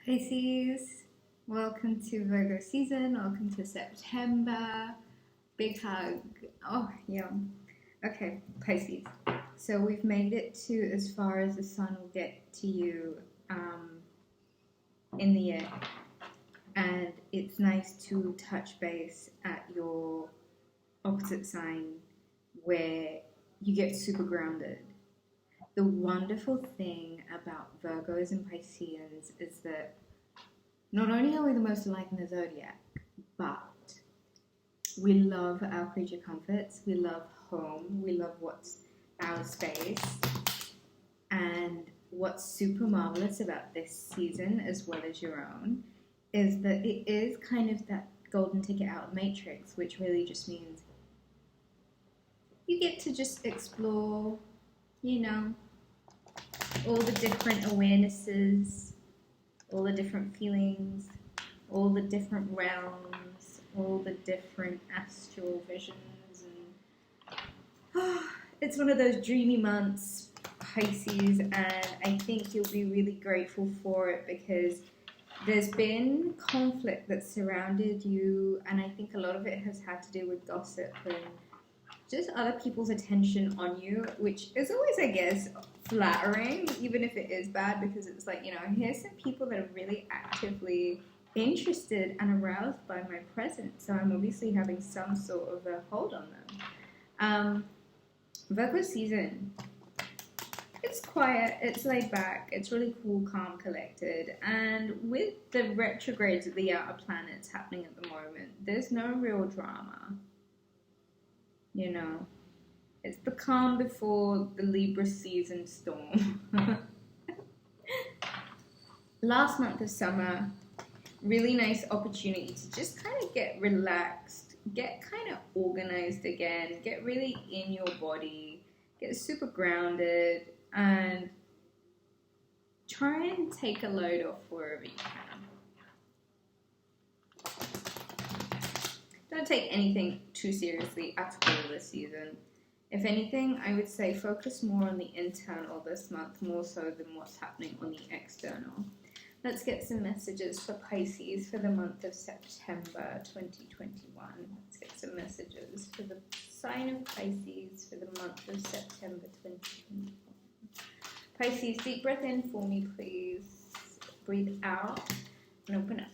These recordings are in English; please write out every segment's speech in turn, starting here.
Pisces, welcome to Virgo season, welcome to September, big hug, oh yeah. Okay, Pisces, so we've made it to as far as the sun will get to you in the year, and it's nice to touch base at your opposite sign where you get super grounded. The wonderful thing about Virgos and Pisceans is that not only are we the most alike in the zodiac, but we love our creature comforts, we love home, we love what's our space. And what's super marvelous about this season, as well as your own, is that it is kind of that golden ticket out of Matrix, which really just means you get to just explore, all the different awarenesses, all the different feelings, all the different realms, all the different astral visions. And it's one of those dreamy months, Pisces, and I think you'll be really grateful for it because there's been conflict that's surrounded you, and I think a lot of it has had to do with gossip and just other people's attention on you, which is always, I guess, flattering, even if it is bad, because it's like, here's some people that are really actively interested and aroused by my presence, so I'm obviously having some sort of a hold on them. Virgo season, it's quiet, it's laid back, it's really cool, calm, collected, and with the retrogrades of the outer planets happening at the moment, there's no real drama. It's the calm before the Libra season storm. Last month of summer, really nice opportunity to just kind of get relaxed, get kind of organized again, get really in your body, get super grounded, and try and take a load off wherever you can. Don't take anything too seriously at all this season. If anything, I would say focus more on the internal this month, more so than what's happening on the external. Let's get some messages for Pisces for the month of September 2021. Let's get some messages for the sign of Pisces for the month of September 2021. Pisces, deep breath in for me, please. Breathe out and open up.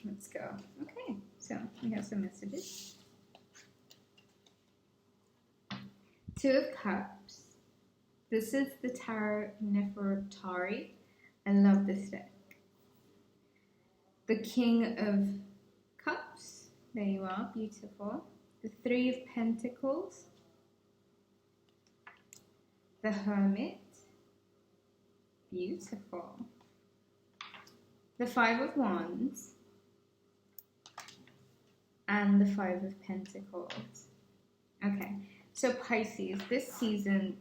Let's go. Okay, so we have some messages. Two of Cups. This is the Tarot and Astrology. I love this deck. The King of Cups. There you are, beautiful. The Three of Pentacles. The Hermit. Beautiful. The Five of Wands. And the Five of Pentacles. Okay, so Pisces, this season,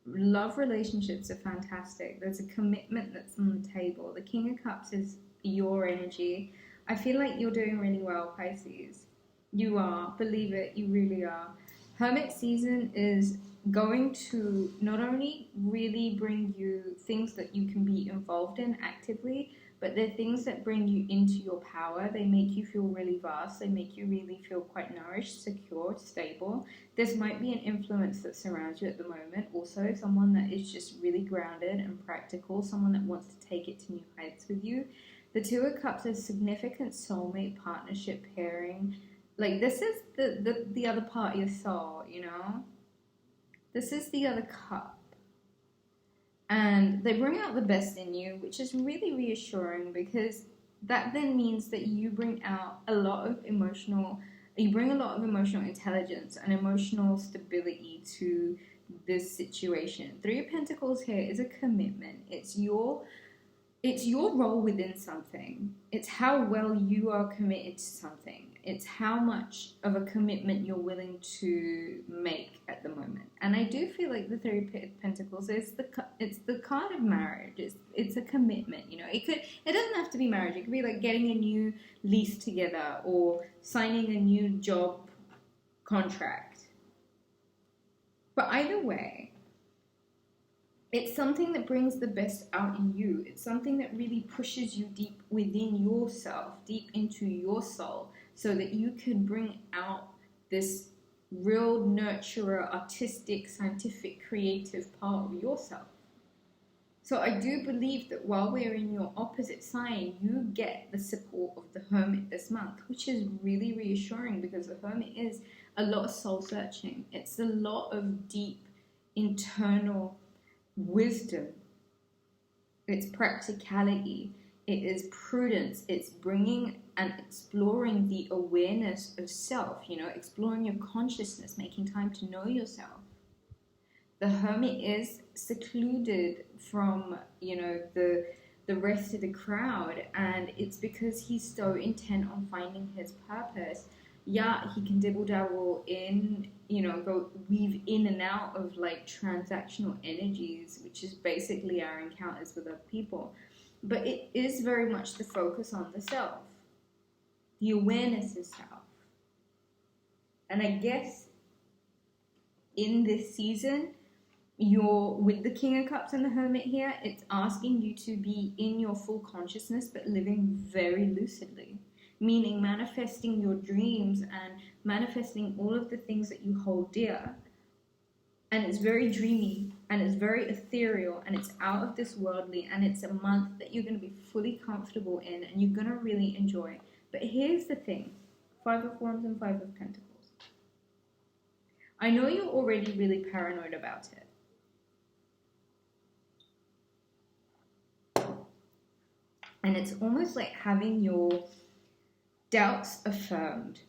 love relationships are fantastic. There's a commitment that's on the table. The King of Cups is your energy. I feel like you're doing really well, Pisces. You are, believe it, you really are. Hermit season is going to not only really bring you things that you can be involved in actively, but they're things that bring you into your power. They make you feel really vast. They make you really feel quite nourished, secure, stable. This might be an influence that surrounds you at the moment. Also, someone that is just really grounded and practical, someone that wants to take it to new heights with you. The Two of Cups is significant soulmate partnership pairing. Like, this is the other part of your soul, This is the other cup. And they bring out the best in you, which is really reassuring because that then means that you bring out a lot of emotional intelligence and emotional stability to this situation. Three of Pentacles here is a commitment. It's your role within something. It's how well you are committed to something. It's how much of a commitment you're willing to make at the moment. And I do feel like the Three of Pentacles is it's the card of marriage. It's a commitment. It doesn't have to be marriage. It could be like getting a new lease together or signing a new job contract. But either way, It's something that brings the best out in you. It's something that really pushes you deep within yourself, deep into your soul, so that you can bring out this real nurturer, artistic, scientific, creative part of yourself. So I do believe that while we're in your opposite sign, you get the support of the Hermit this month, which is really reassuring, because the Hermit is a lot of soul searching. It's a lot of deep internal wisdom. It's practicality. It is prudence. It's bringing and exploring the awareness of self, exploring your consciousness, making time to know yourself. The Hermit is secluded from, the rest of the crowd, and it's because he's so intent on finding his purpose. Yeah, he can dibble dabble in, go weave in and out of like transactional energies, which is basically our encounters with other people. But it is very much the focus on the self, the awareness of self. And I guess in this season, you're with the King of Cups and the Hermit here, it's asking you to be in your full consciousness, but living very lucidly. Meaning manifesting your dreams and manifesting all of the things that you hold dear. And it's very dreamy, and it's very ethereal, and it's out of this worldly, and it's a month that you're going to be fully comfortable in, and you're going to really enjoy. But here's the thing, 5 of Wands and 5 of Pentacles. I know you're already really paranoid about it. And it's almost like having your doubts affirmed.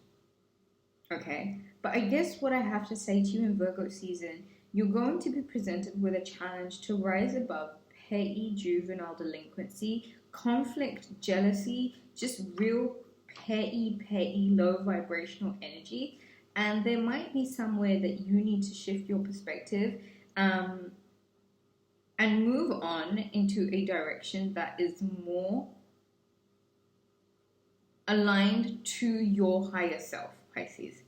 Okay? But I guess what I have to say to you in Virgo season, you're going to be presented with a challenge to rise above petty juvenile delinquency, conflict, jealousy, just real petty, low vibrational energy. And there might be somewhere that you need to shift your perspective and move on into a direction that is more aligned to your higher self, Pisces.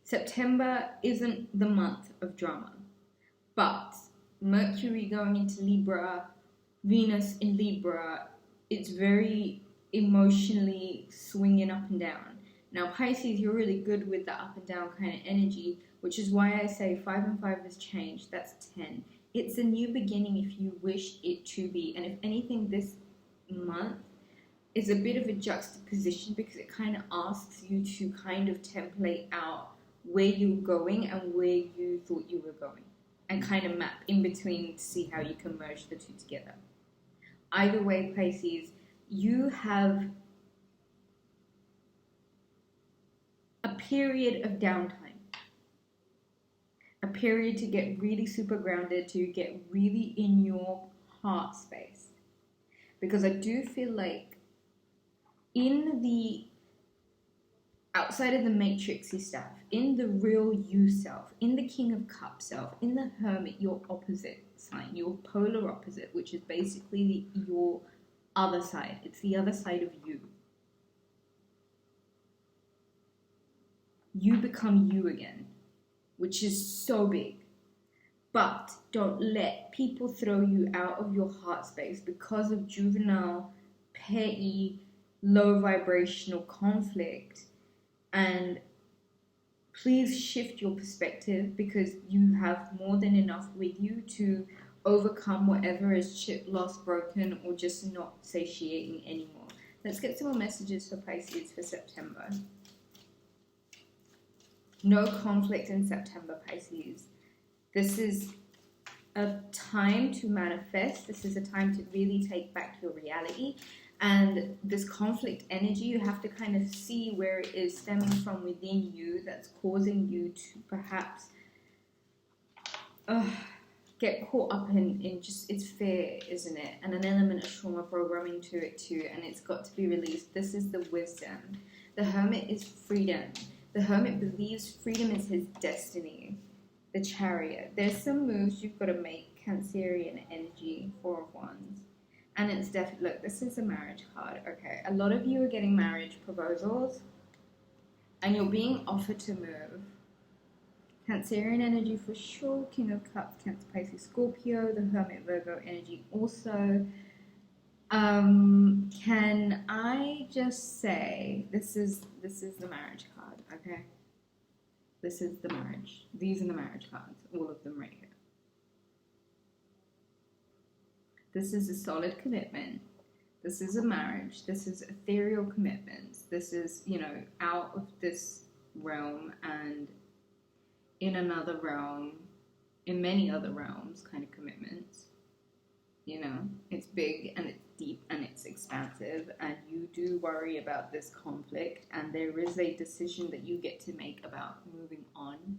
September isn't the month of drama, but Mercury going into Libra, Venus in Libra, it's very emotionally swinging up and down. Now, Pisces, you're really good with that up and down kind of energy, which is why I say 5 and 5 has changed. That's 10. It's a new beginning if you wish it to be. And if anything, this month is a bit of a juxtaposition, because it kind of asks you to kind of template out where you're going and where you thought you were going, and kind of map in between to see how you can merge the two together. Either way, Pisces, you have a period of downtime. A period to get really super grounded, to get really in your heart space. Because I do feel like in the outside of the matrixy stuff, in the real you self, in the King of Cups self, in the Hermit, your opposite sign, your polar opposite, which is basically your other side. It's the other side of you. You become you again, which is so big. But don't let people throw you out of your heart space because of juvenile, petty, low vibrational conflict. And please shift your perspective, because you have more than enough with you to overcome whatever is chipped, lost, broken, or just not satiating anymore. Let's get some more messages for Pisces for September. No conflict in September, Pisces. This is a time to manifest. This is a time to really take back your reality. And this conflict energy, you have to kind of see where it is stemming from within you that's causing you to perhaps get caught up in just, it's fear, isn't it? And an element of trauma programming to it too, and it's got to be released. This is the wisdom. The Hermit is freedom. The Hermit believes freedom is his destiny. The Chariot. There's some moves you've got to make, Cancerian energy, 4 of Wands. And it's definitely, look, this is a marriage card, okay? A lot of you are getting marriage proposals, and you're being offered to move. Cancerian energy for sure. King of Cups, Cancer, Pisces, Scorpio. The Hermit, Virgo energy also. Can I just say this is the marriage card, okay? This is the marriage. These are the marriage cards, all of them right here. This is a solid commitment. This is a marriage. This is ethereal commitments. This is, you know, out of this realm and in another realm, in many other realms kind of commitments. You know, it's big and it's deep and it's expansive, and you do worry about this conflict, and there is a decision that you get to make about moving on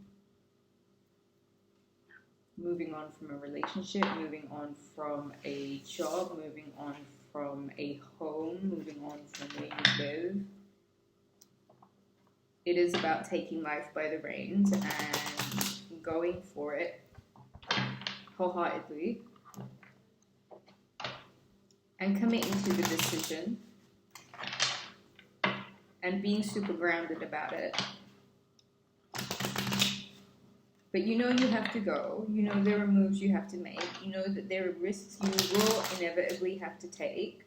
from a relationship, moving on from a job, moving on from a home, moving on from where you live. It is about taking life by the reins and going for it wholeheartedly and committing to the decision and being super grounded about it. But you know you have to go. You know there are moves you have to make. You know that there are risks you will inevitably have to take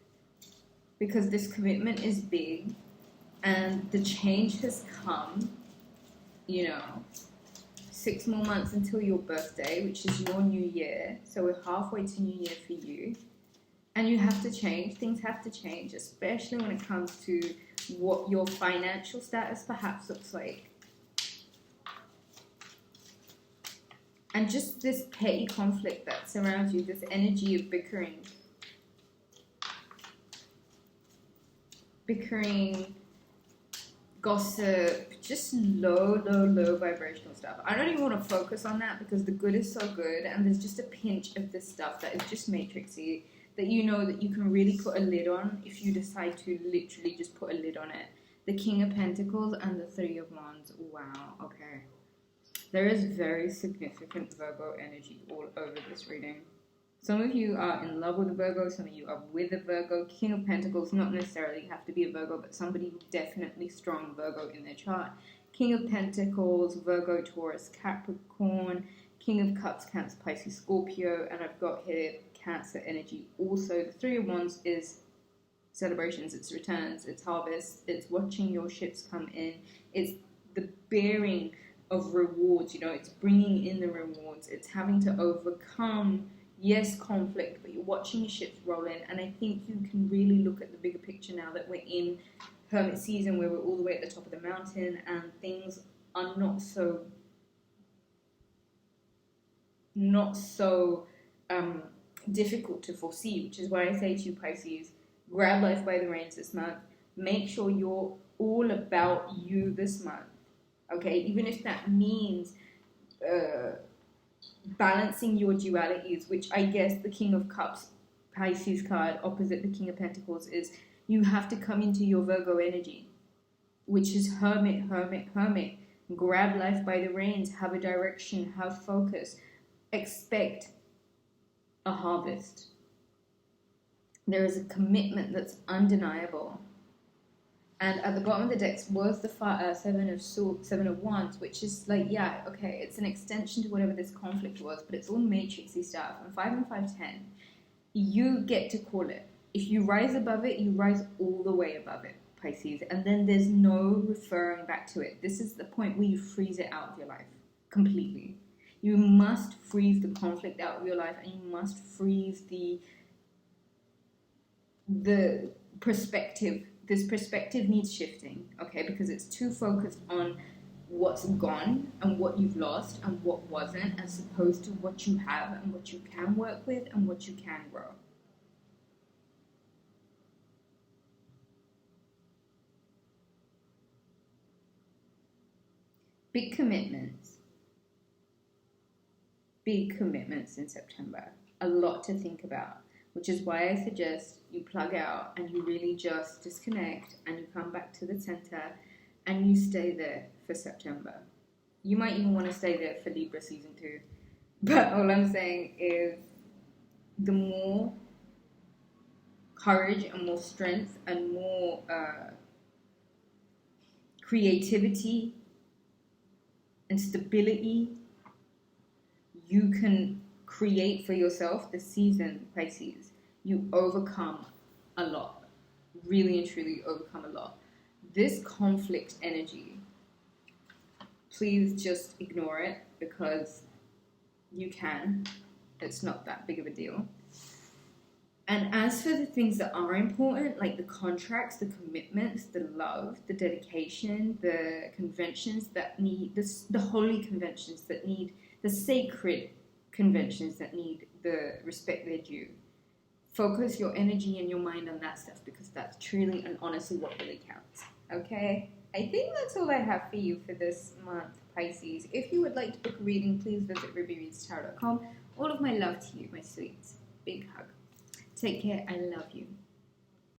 because this commitment is big and the change has come. You know, 6 more months until your birthday, which is your new year. So we're halfway to new year for you. And you have to change. Things have to change, especially when it comes to what your financial status perhaps looks like. And just this petty conflict that surrounds you, this energy of bickering, gossip, just low vibrational stuff. I don't even want to focus on that because the good is so good, and there's just a pinch of this stuff that is just matrixy that you know that you can really put a lid on if you decide to literally just put a lid on it. The King of Pentacles and the Three of Wands. Wow, okay. There is very significant Virgo energy all over this reading. Some of you are in love with a Virgo, some of you are with a Virgo. King of Pentacles, not necessarily have to be a Virgo, but somebody definitely strong Virgo in their chart. King of Pentacles, Virgo, Taurus, Capricorn, King of Cups, Cancer, Pisces, Scorpio, and I've got here Cancer energy also. The Three of Wands is celebrations, it's returns, it's harvest, it's watching your ships come in, it's the bearing of rewards, you know, it's bringing in the rewards, it's having to overcome, yes, conflict, but you're watching your ships roll in, and I think you can really look at the bigger picture now that we're in Hermit season where we're all the way at the top of the mountain and things are not so difficult to foresee, which is why I say to you, Pisces, grab life by the reins this month. Make sure you're all about you this month, okay? Even if that means balancing your dualities, which I guess the King of Cups, Pisces card, opposite the King of Pentacles, is you have to come into your Virgo energy, which is hermit. Grab life by the reins, have a direction, have focus, expect a harvest. There is a commitment that's undeniable. And at the bottom of the decks was the Seven of Wands, which is like, yeah, okay, it's an extension to whatever this conflict was, but it's all matrixy stuff. And 5 and 5, 10, you get to call it. If you rise above it, you rise all the way above it, Pisces. And then there's no referring back to it. This is the point where you freeze it out of your life completely. You must freeze the conflict out of your life, and you must freeze the perspective. This perspective needs shifting, okay? Because it's too focused on what's gone and what you've lost and what wasn't, as opposed to what you have and what you can work with and what you can grow. Big commitments in September. A lot to think about, which is why I suggest you plug out and you really just disconnect and you come back to the center and you stay there for September. You might even want to stay there for Libra season 2. But all I'm saying is the more courage and more strength and more creativity and stability you can create for yourself this season, Pisces. You overcome a lot. Really and truly overcome a lot. This conflict energy, please just ignore it, because you can. It's not that big of a deal. And as for the things that are important, like the contracts, the commitments, the love, the dedication, the conventions that need, the holy conventions that need, the sacred conventions that need the respect they're due, focus your energy and your mind on that stuff, because that's truly and honestly what really counts. Okay? I think that's all I have for you for this month, Pisces. If you would like to book a reading, please visit rubyreadstarot.com. All of my love to you, my sweets. Big hug. Take care. I love you.